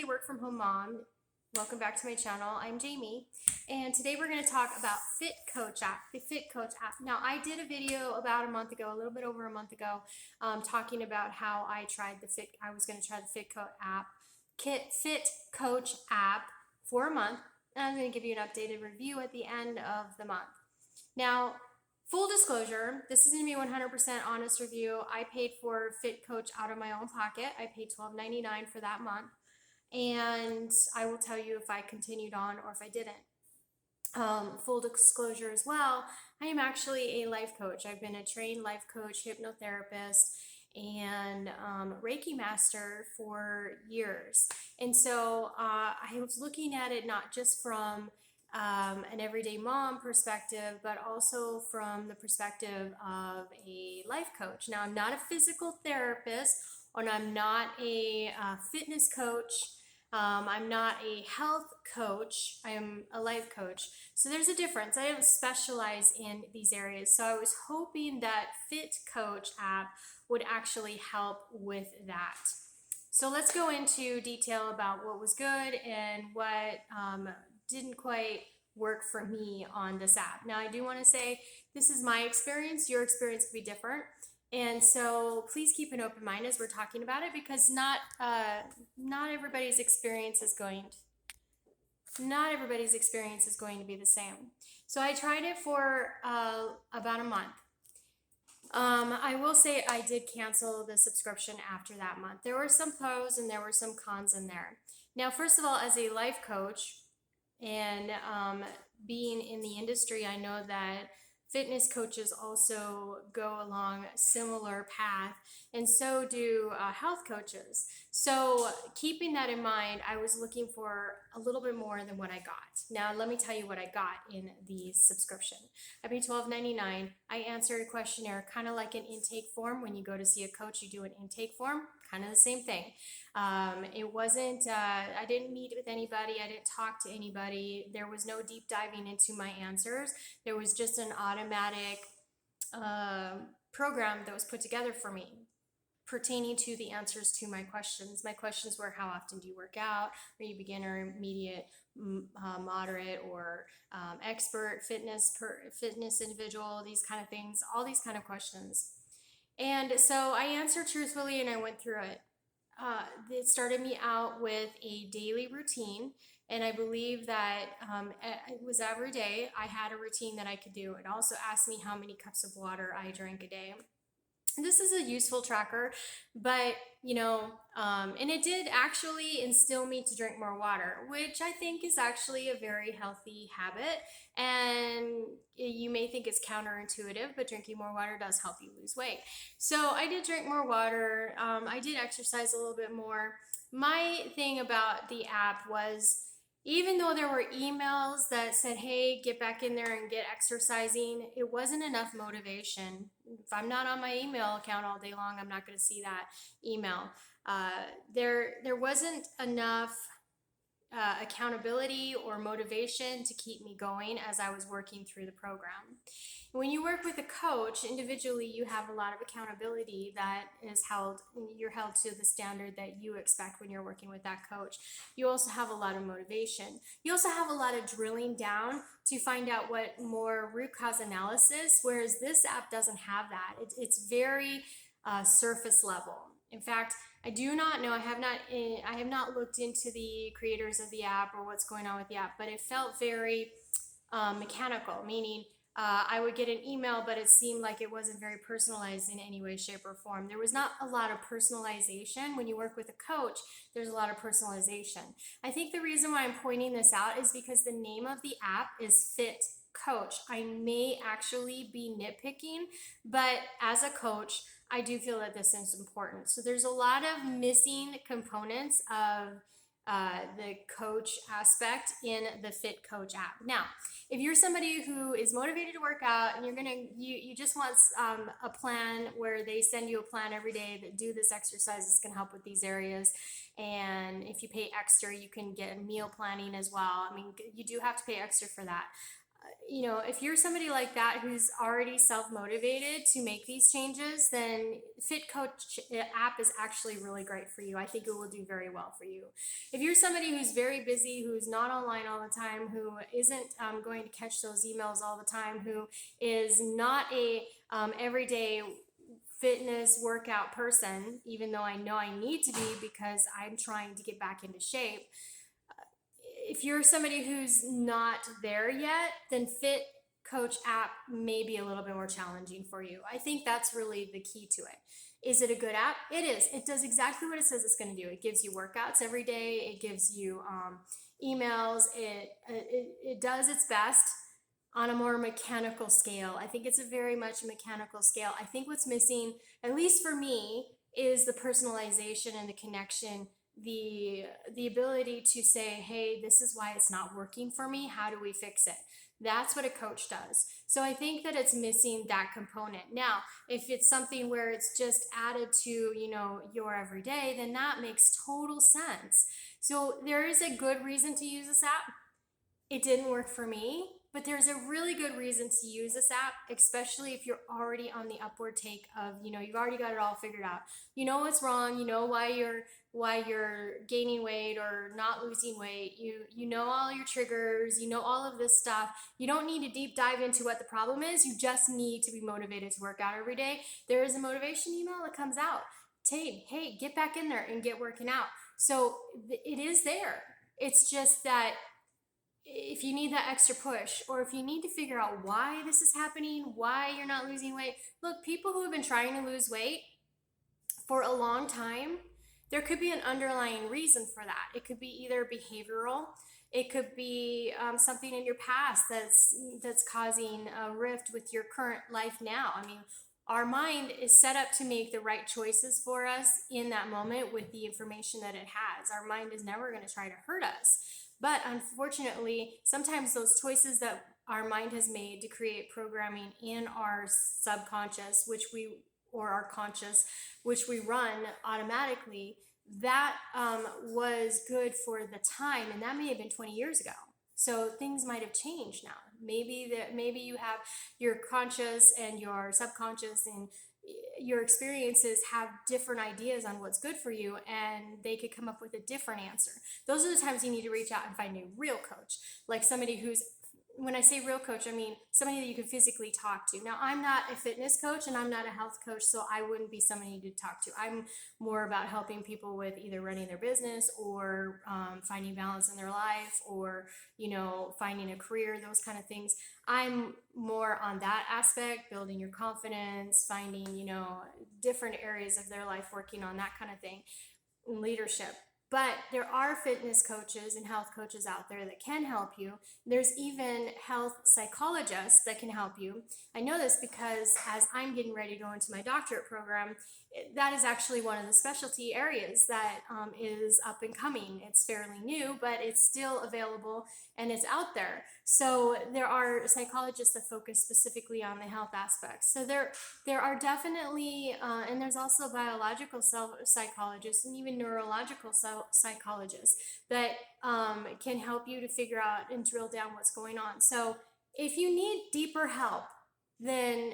everyday work from home mom. Welcome back to my channel. I'm Jamie, and today we're going to talk about Fit Coach app, the Fit Coach app. Now, I did a video about a month ago, a little bit over a month ago, talking about how I was going to try the Fit Coach app for a month, and I'm going to give you an updated review at the end of the month. Now, full disclosure, this is going to be 100% honest review. I paid for Fit Coach out of my own pocket. I paid $12.99 for that month. And I will tell you if I continued on or if I didn't. Full disclosure as well, I am actually a life coach. I've been a trained life coach, hypnotherapist, and Reiki master for years. And so I was looking at it not just from an everyday mom perspective, but also from the perspective of a life coach. Now, I'm not a physical therapist, and I'm not a fitness coach. I'm not a health coach. I am a life coach. So there's a difference. I don't specialize in these areas. So I was hoping that Fit Coach app would actually help with that. So let's go into detail about what was good and what didn't quite work for me on this app. Now, I do want to say this is my experience. Your experience could be different. And so please keep an open mind as we're talking about it, because not everybody's experience is going to be the same. So I tried it for about a month. I will say I did cancel the subscription after that month. There were some pros and there were some cons in there. Now, first of all, as a life coach and being in the industry, I know that fitness coaches also go along a similar path, and so do health coaches. So keeping that in mind, I was looking for a little bit more than what I got. Now, let me tell you what I got in the subscription. I paid $12.99. I answered a questionnaire, kind of like an intake form. When you go to see a coach, you do an intake form, kind of the same thing. It wasn't, I didn't meet with anybody. I didn't talk to anybody. There was no deep diving into my answers. There was just an automatic program that was put together for me pertaining to the answers to my questions. My questions were, how often do you work out? Are you beginner, intermediate, moderate, or expert, fitness individual, these kind of things, all these kind of questions. And so I answered truthfully and I went through it. It started me out with a daily routine, and I believe that it was every day I had a routine that I could do. It also asked me how many cups of water I drank a day. This is a useful tracker, but and it did actually instill me to drink more water, which I think is actually a very healthy habit. And you may think it's counterintuitive, but drinking more water does help you lose weight. So I did drink more water. I did exercise a little bit more. My thing about the app was, even though there were emails that said, hey, get back in there and get exercising, it wasn't enough motivation. If I'm not on my email account all day long, I'm not going to see that email. There wasn't enough accountability or motivation to keep me going as I was working through the program. When you work with a coach individually, you have a lot of accountability that is you're held to the standard that you expect when you're working with that coach. You also have a lot of motivation. You also have a lot of drilling down to find out what more root cause analysis, whereas this app doesn't have that. It's very surface level. In fact, I do not know, I have not looked into the creators of the app or what's going on with the app, but it felt very mechanical, meaning I would get an email, but it seemed like it wasn't very personalized in any way, shape, or form. There was not a lot of personalization. When you work with a coach, there's a lot of personalization. I think the reason why I'm pointing this out is because the name of the app is Fit Coach. I may actually be nitpicking, but as a coach, I do feel that this is important. So there's a lot of missing components of the coach aspect in the Fit Coach app. Now, if you're somebody who is motivated to work out and you just want a plan where they send you a plan every day that do this exercise, it's going to help with these areas. And if you pay extra, you can get meal planning as well. I mean, you do have to pay extra for that. if you're somebody like that who's already self-motivated to make these changes, then Fit Coach app is actually really great for you. I think it will do very well for you. If you're somebody who's very busy, who's not online all the time, who isn't going to catch those emails all the time, who is not a everyday fitness workout person, even though I know I need to be because I'm trying to get back into shape, if you're somebody who's not there yet, then Fit Coach app may be a little bit more challenging for you. I think that's really the key to it. Is it a good app? It is. It does exactly what it says it's going to do. It gives you workouts every day. It gives you emails. It does its best on a more mechanical scale. I think it's a very much mechanical scale. I think what's missing, at least for me, is the personalization and the connection, the ability to say, hey, this is why it's not working for me. How do we fix it? That's what a coach does. So I think that it's missing that component. Now, if it's something where it's just added to, your everyday, then that makes total sense. So there is a good reason to use this app. It didn't work for me, but there's a really good reason to use this app, especially if you're already on the upward take of, you've already got it all figured out. You know what's wrong, you know why you're gaining weight or not losing weight. You know all your triggers, you know all of this stuff. You don't need to deep dive into what the problem is. You just need to be motivated to work out every day. There is a motivation email that comes out. Hey, get back in there and get working out. So it is there. It's just that if you need that extra push, or if you need to figure out why this is happening, why you're not losing weight. Look, people who have been trying to lose weight for a long time, there could be an underlying reason for that. It could be either behavioral, it could be something in your past that's causing a rift with your current life now. I mean, our mind is set up to make the right choices for us in that moment with the information that it has. Our mind is never going to try to hurt us. But unfortunately, sometimes those choices that our mind has made to create programming in our subconscious, or our conscious, which we run automatically, that was good for the time, and that may have been 20 years ago. So things might have changed now. Maybe you have your conscious and your subconscious, and your experiences have different ideas on what's good for you, and they could come up with a different answer. Those are the times you need to reach out and find a real coach, like somebody who's, when I say real coach, I mean somebody that you can physically talk to. Now, I'm not a fitness coach and I'm not a health coach, so I wouldn't be somebody to talk to. I'm more about helping people with either running their business or finding balance in their life, or, finding a career, those kind of things. I'm more on that aspect, building your confidence, finding, different areas of their life, working on that kind of thing, leadership. But there are fitness coaches and health coaches out there that can help you. There's even health psychologists that can help you. I know this because as I'm getting ready to go into my doctorate program, that is actually one of the specialty areas that is up and coming. It's fairly new, but it's still available and it's out there. So there are psychologists that focus specifically on the health aspects. So there are definitely, and there's also biological psychologists and even neurological psychologists that can help you to figure out and drill down what's going on. So if you need deeper help, then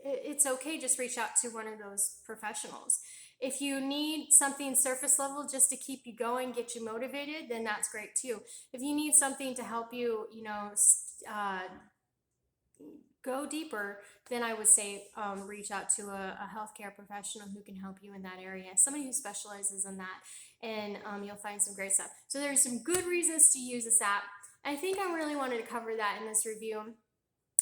it's okay, just reach out to one of those professionals. If you need something surface level just to keep you going, get you motivated, then that's great too. If you need something to help you, go deeper, then I would say reach out to a healthcare professional who can help you in that area, somebody who specializes in that, and you'll find some great stuff. So there's some good reasons to use this app. I think I really wanted to cover that in this review.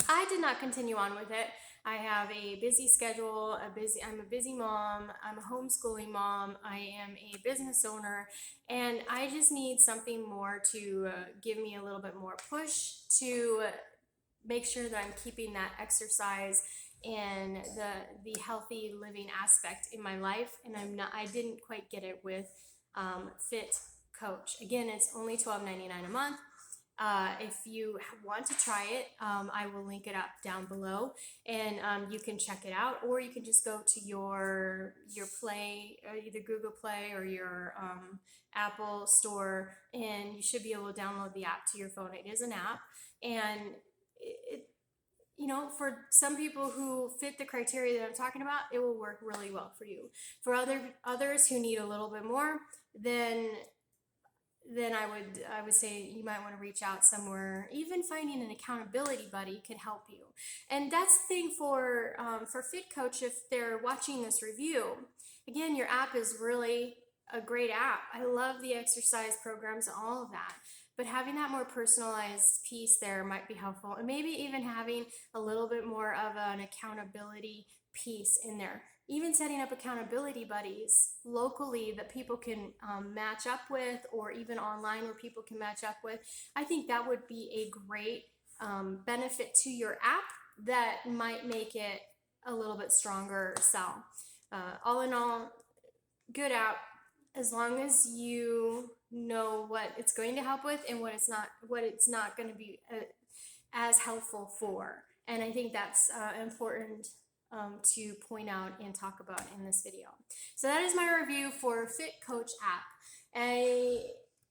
I did not continue on with it. I have a busy schedule, I'm a busy mom, I'm a homeschooling mom, I am a business owner, and I just need something more to give me a little bit more push to make sure that I'm keeping that exercise and the healthy living aspect in my life, and I didn't quite get it with Fit Coach. Again, it's only $12.99 a month. If you want to try it, I will link it up down below, and you can check it out, or you can just go to your Play, either Google Play or your Apple Store, and you should be able to download the app to your phone. It is an app, and for some people who fit the criteria that I'm talking about, it will work really well for you. For others who need a little bit more, then I would say you might want to reach out somewhere. Even finding an accountability buddy could help you. And that's the thing for Fit Coach. If they're watching this review, again, your app is really a great app. I love the exercise programs, all of that. But having that more personalized piece there might be helpful, and maybe even having a little bit more of an accountability piece in there. Even setting up accountability buddies locally that people can match up with, or even online where people can match up with. I think that would be a great benefit to your app that might make it a little bit stronger sell. All in all, good app, as long as you know what it's going to help with and what it's not going to be as helpful for. And I think that's important to point out and talk about in this video. So that is my review for Fit Coach app.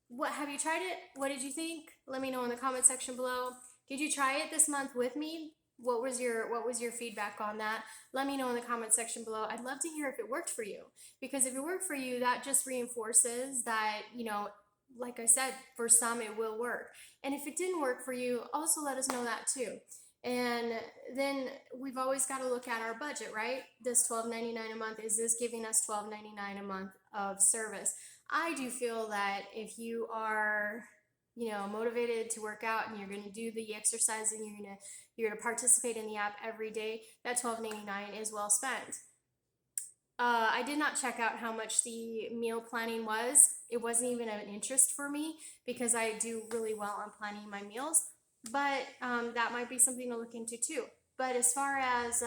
What have you tried it? What did you think? Let me know in the comment section below. Did you try it this month with me? What was your feedback on that? Let me know in the comment section below. I'd love to hear if it worked for you, because if it worked for you, that just reinforces that, like I said, for some it will work. And if it didn't work for you, also let us know that too. And then we've always got to look at our budget, right? This $12.99 a month, is this giving us $12.99 a month of service? I do feel that if you are motivated to work out and you're going to do the exercise and you're going to participate in the app every day, that $12.99 is well spent. I did not check out how much the meal planning was. It wasn't even of an interest for me because I do really well on planning my meals, but that might be something to look into too. But as far as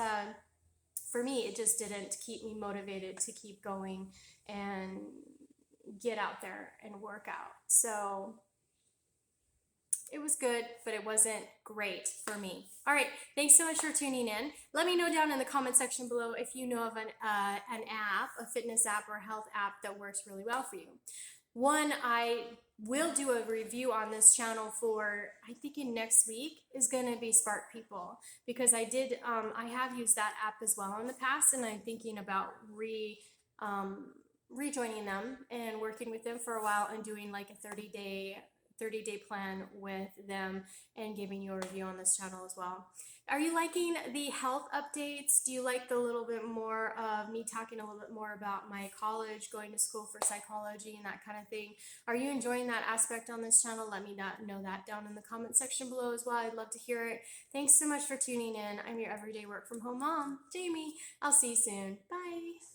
for me, it just didn't keep me motivated to keep going and get out there and work out. So it was good, but it wasn't great for me. All right, thanks so much for tuning in. Let me know down in the comment section below if you know of an app, a fitness app or a health app that works really well for you. One I will do a review on this channel for, I think in next week, is going to be Spark People, because I have used that app as well in the past, and I'm thinking about rejoining them and working with them for a while and doing like a 30-day plan with them and giving you a review on this channel as well. Are you liking the health updates? Do you like the little bit more of me talking a little bit more about my college, going to school for psychology and that kind of thing? Are you enjoying that aspect on this channel? Let me know that down in the comment section below as well. I'd love to hear it. Thanks so much for tuning in. I'm your everyday work from home mom, Jamie. I'll see you soon. Bye.